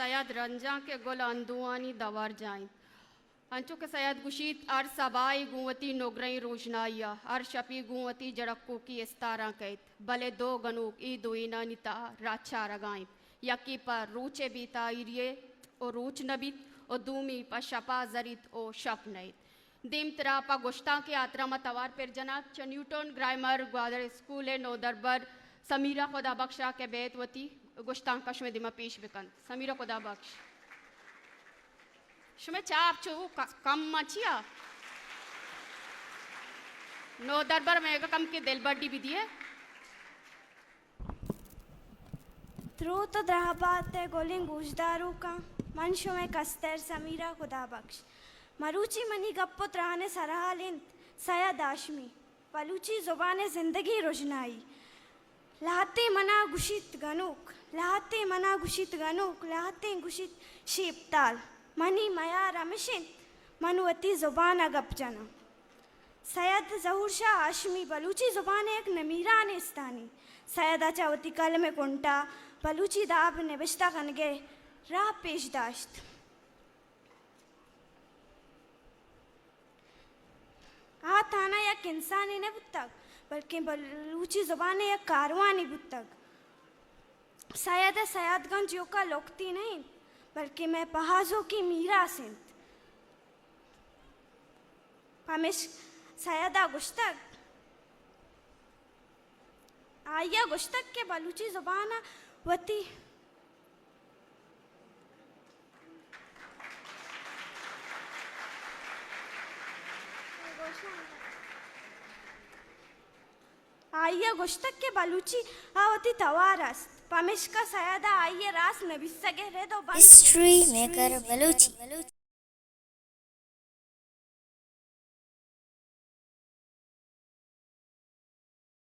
सैयद रंजा के गुल अंदुआनी दवर जाइन अंचु के सैयद गुशीत अर सबाई गुवती नोगरई रोजनाइया अर शपी गुवती जड़क्कू की इस्तारा कैत भले दो गनुक ई दुईना निता राच्छा रगाइन यकी पर रूचे बीता इरिये ओ रूच नबीत ओ दूमी पर शपा जरित ओ शप नईत दिम तरा पा गुश्ता के आत्रा मतवार पर जनाब न्यूटन ग्रामर ग्वादर स्कूल है नो दरबर समीरा खुदा बख्शा के बेतवती गुश्तांकश में दिमा पेश बिकन समीरा खुदा बख्श शुमे चाप चू कम मचिया नो दरबार में कम के दिल बड्डी भी दिए थ्रू तो द्रहबाते गोलिंग गुजदारू का मंशो में कस्तर समीरा खुदा बख्श मरूची मनी गप्पुत रहने सरहालिन सैयद आशमी बलूची जुबान जिंदगी रोशनाई लाते मना गुशित गनुक लाते मना गुशित गनुक लाते गुशित शीपताल मनी मया रमशित मनुवती जुबान गपजना सैयद जहूर शाह आशमी बलूची जुबान एक नमीरा नेस्तानी सैयद चावती कल में कुंटा बलूची दाब निबिश्ता कनगे राह पेश दाश्त आ थाना एक इंसानी ने बुतक बल्कि बलूची जुबान एक कारवानी बुतक सैयद सैयदगंज यो का लोकती नहीं बल्कि मैं पहाजों की मीरा सिंध हमेश सैयदा गुश्तक आया गुश्तक के बलूची जुबान वती आइया गुश्तक के बलूची आवती तवारस पमिश का सयादा आइए रास नबी सगे रे दो हिस्ट्री मेकर बलूची।